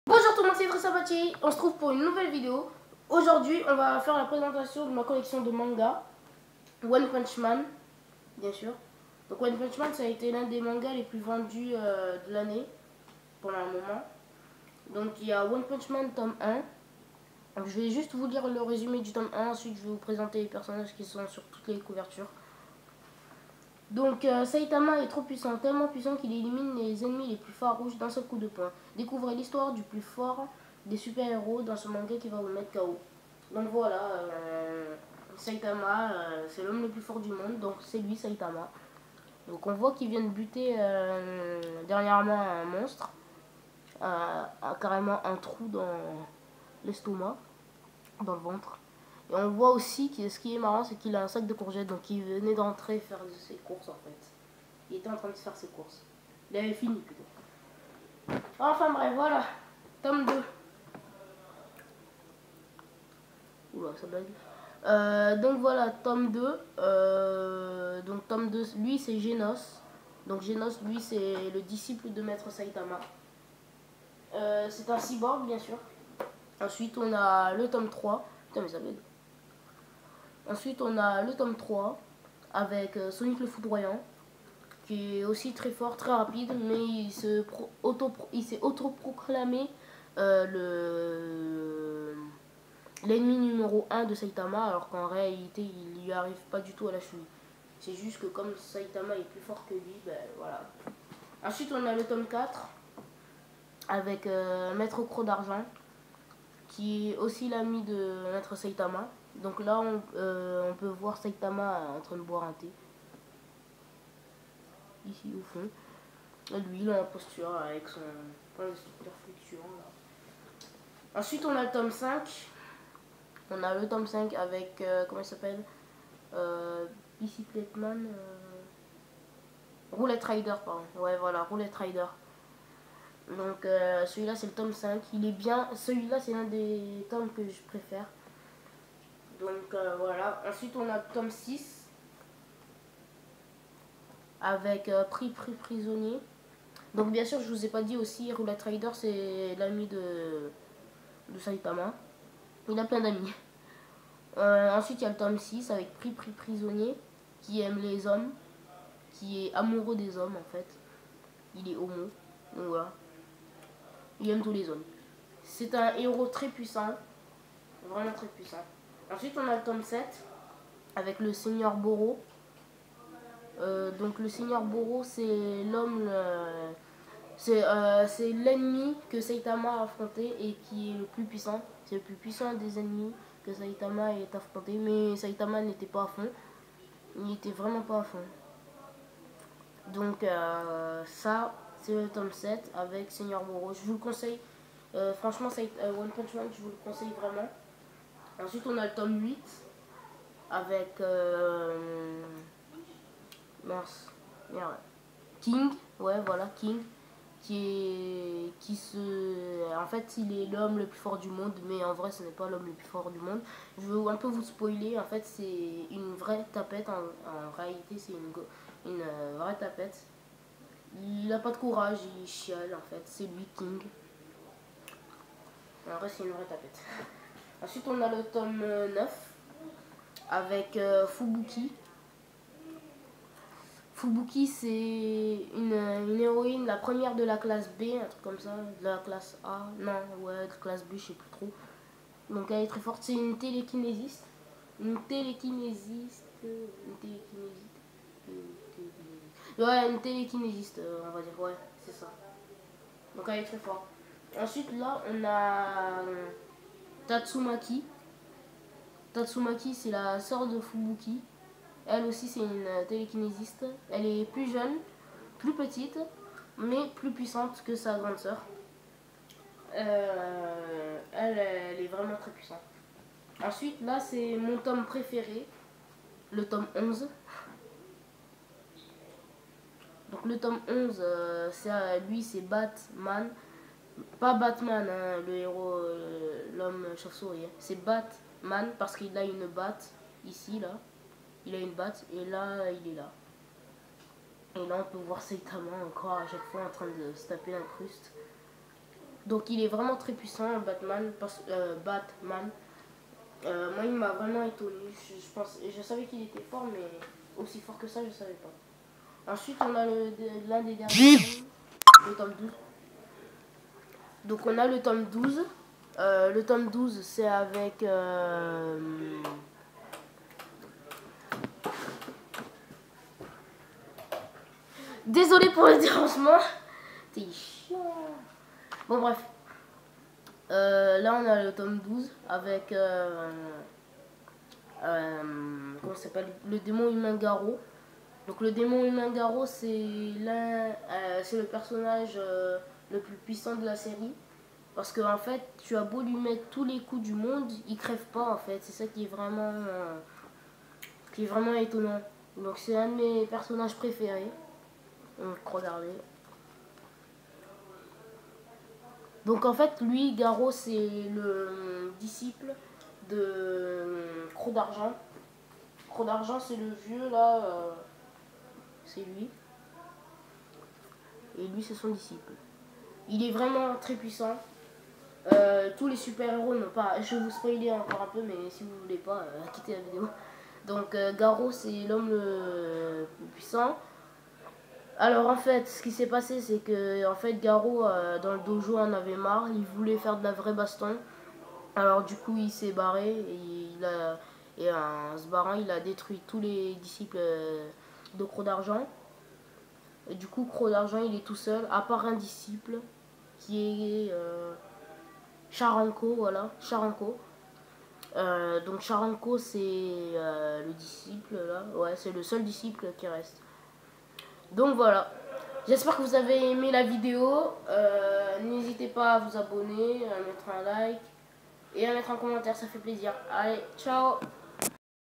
Bonjour tout le monde, c'est Sabatier. On se trouve pour une nouvelle vidéo. Aujourd'hui, on va faire la présentation de ma collection de mangas. One Punch Man, bien sûr. Donc One Punch Man, ça a été l'un des mangas les plus vendus de l'année, pendant un moment. Donc il y a One Punch Man tome 1. Donc, je vais juste vous lire le résumé du tome 1. Ensuite, je vais vous présenter les personnages qui sont sur toutes les couvertures. Donc Saitama est trop puissant, tellement puissant qu'il élimine les ennemis les plus farouches d'un seul coup de poing. Découvrez l'histoire du plus fort des super-héros dans ce manga qui va vous mettre KO. Donc voilà, Saitama, c'est l'homme le plus fort du monde, donc c'est lui Saitama. Donc on voit qu'il vient de buter dernièrement un monstre, a carrément un trou dans l'estomac, dans le ventre. Et on voit aussi que ce qui est marrant, c'est qu'il a un sac de courgettes, donc il venait d'entrer faire ses courses en fait. Il était en train de faire ses courses. Il avait fini plutôt. Enfin bref, voilà. Tome 2. Oula, ça blague. Donc voilà, tome 2. Donc tome 2, lui c'est Genos. Donc Genos, lui c'est le disciple de Maître Saitama. C'est un cyborg bien sûr. Ensuite on a le tome 3. Putain mais ça blague. Ensuite on a le tome 3 avec Sonic le Foudroyant, qui est aussi très fort, très rapide, mais il s'est autoproclamé l'ennemi numéro 1 de Saitama, alors qu'en réalité il lui arrive pas du tout à la cheville. C'est juste que comme Saitama est plus fort que lui, ben voilà. Ensuite on a le tome 4 avec Maître Croc d'Argent, qui est aussi l'ami de Maître Saitama. Donc là on peut voir Saitama en train de boire un thé. Ici au fond. Lui il a la posture avec son point de structure fluctuant là. Ensuite on a le tome 5. On a le tome 5 avec comment il s'appelle, Bicyclette Man, Roulette Rider pardon. Ouais voilà, Roulette Rider. Donc celui-là c'est le tome 5. Il est bien. Celui-là c'est l'un des tomes que je préfère. Donc voilà. Ensuite on a le tome 6 avec Prix Prisonnier. Donc bien sûr je vous ai pas dit aussi, Roulette Rider c'est l'ami de Saitama. Il a plein d'amis. Ensuite il y a le tome 6 avec Prix Prisonnier, qui aime les hommes, qui est amoureux des hommes en fait. Il est homo. Donc voilà. Il aime tous les hommes. C'est un héros très puissant. Vraiment très puissant. Ensuite on a le tome 7 avec le Seigneur Boro. Donc le Seigneur Boro c'est l'homme, c'est l'ennemi que Saitama a affronté et qui est le plus puissant. C'est le plus puissant des ennemis que Saitama ait affronté. Mais Saitama n'était pas à fond. Il n'était vraiment pas à fond. Donc ça c'est le tome 7 avec Seigneur Boro. Je vous le conseille. Franchement One Punch Man je vous le conseille vraiment. Ensuite on a le tome 8 avec mince, merde. King, ouais voilà King, en fait il est l'homme le plus fort du monde, mais en vrai ce n'est pas l'homme le plus fort du monde. Je veux un peu vous spoiler, en fait c'est une vraie tapette, en réalité c'est une vraie tapette. Il a pas de courage, il chiale en fait, c'est lui King. En vrai c'est une vraie tapette. Ensuite on a le tome 9 avec Fubuki. Fubuki c'est une héroïne, la première de la classe B, un truc comme ça, de la classe A, non, ouais, de classe B, je sais plus trop. Donc elle est très forte, c'est une télékinésiste. Une télékinésiste. Ouais, une télékinésiste, on va dire, ouais, c'est ça. Donc elle est très forte. Ensuite là, on a Tatsumaki. Tatsumaki c'est la sœur de Fubuki. Elle aussi c'est une télékinésiste. Elle est plus jeune, plus petite, mais plus puissante que sa grande sœur. Elle est vraiment très puissante. Ensuite là c'est mon tome préféré, le tome 11. Donc le tome 11, lui c'est Batman. Pas Batman, hein, le héros, l'homme chauve-souris. C'est Batman parce qu'il a une batte ici, là. Il a une batte et là, il est là. Et là, on peut voir Saitama encore à chaque fois en train de se taper l'incruste. Donc il est vraiment très puissant, Batman. Batman. Moi il m'a vraiment étonné. Je savais qu'il était fort, mais aussi fort que ça, je savais pas. Ensuite on a l'un des derniers tomes, le tome 12. Donc on a le tome 12. Le tome 12 c'est avec... Désolé pour le dérangement. T'es chiant. Bon bref. Là on a le tome 12 avec... comment ça s'appelle, le démon humain Garo. Donc le démon humain Garo c'est le personnage le plus puissant de la série. Parce que en fait, tu as beau lui mettre tous les coups du monde, il crève pas en fait. C'est ça qui est vraiment étonnant. Donc c'est un de mes personnages préférés. Donc regardez. Donc en fait, lui, Garo, c'est le disciple de Croc d'Argent. Croc d'Argent, c'est le vieux là. C'est lui. Et lui, c'est son disciple. Il est vraiment très puissant. Tous les super-héros n'ont pas... Je vais vous spoiler encore un peu, mais si vous voulez pas, quittez la vidéo. Donc Garo, c'est l'homme le plus puissant. Alors en fait, ce qui s'est passé, c'est que en fait Garo, dans le dojo, en avait marre. Il voulait faire de la vraie baston. Alors du coup, il s'est barré. Et en se barrant, il a détruit tous les disciples de Croc d'Argent. Et du coup, Croc d'Argent, il est tout seul, à part un disciple qui est... Charanko, voilà, Charanko. Donc Charanko c'est le disciple là, ouais c'est le seul disciple qui reste. Donc voilà, j'espère que vous avez aimé la vidéo. N'hésitez pas à vous abonner, à mettre un like et à mettre un commentaire, ça fait plaisir. Allez, ciao.